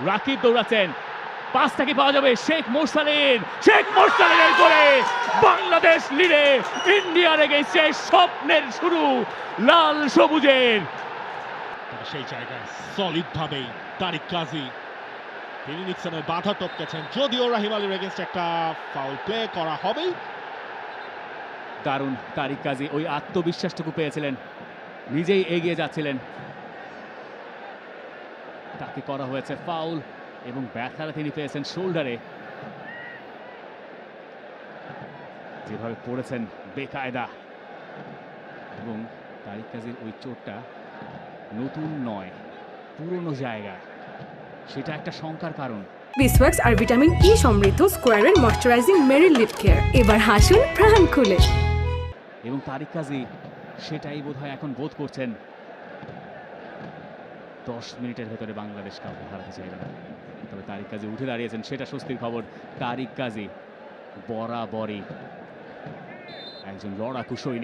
রাকিব দৌড়াচ্ছেন, পাসটা কি পাওয়া যাবে? শেখ মোরসালিনের গোলে বাংলাদেশ লিডে, ইন্ডিয়ার এগেইনস্টে স্বপ্নের শুরু লাল সবুজের। সেই জায়গায় সলিড ভাবেই তারিক কাজী তিনি নিক্সনের বাধা টপকেছেন, যদিও রাহিম আলীর এগেইনস্টে একটা ফাউল প্লে করা হবেই। দারুণ তারিক কাজী ওই আত্মবিশ্বাসটুকু পেয়েছিলেন, নিজেই এগিয়ে যাচ্ছিলেন, তাকে করা হয়েছে ফাউল এবং ব্যথাটা তিনি পেয়েছেন শোল্ডারে। যেভাবে পড়েছেন বেকায়দা, এবং তারিক কাজীর ওই চোটটা নতুন নয়, পুরনো জায়গা, সেটা একটা শঙ্কার কারণ। বিসওয়াক্স আর ভিটামিন ই সমৃদ্ধ স্কোয়ারের ময়শ্চারাইজিং মেরি লিপ কেয়ার, এবার হাসুন প্রাণ খুলে। এবং তারিক কাজী সেটাই বোধহয় এখন বোধ করছেন। 10 মিনিটের ভেতরে বাংলাদেশ কাউকে হারাতে চাইবে না, তবে তারিক কাজী উঠে দাঁড়িয়েছেন, সেটা স্বস্তির খবর। তারিক কাজী বরাবরই একজন লড়াকু সৈনিক।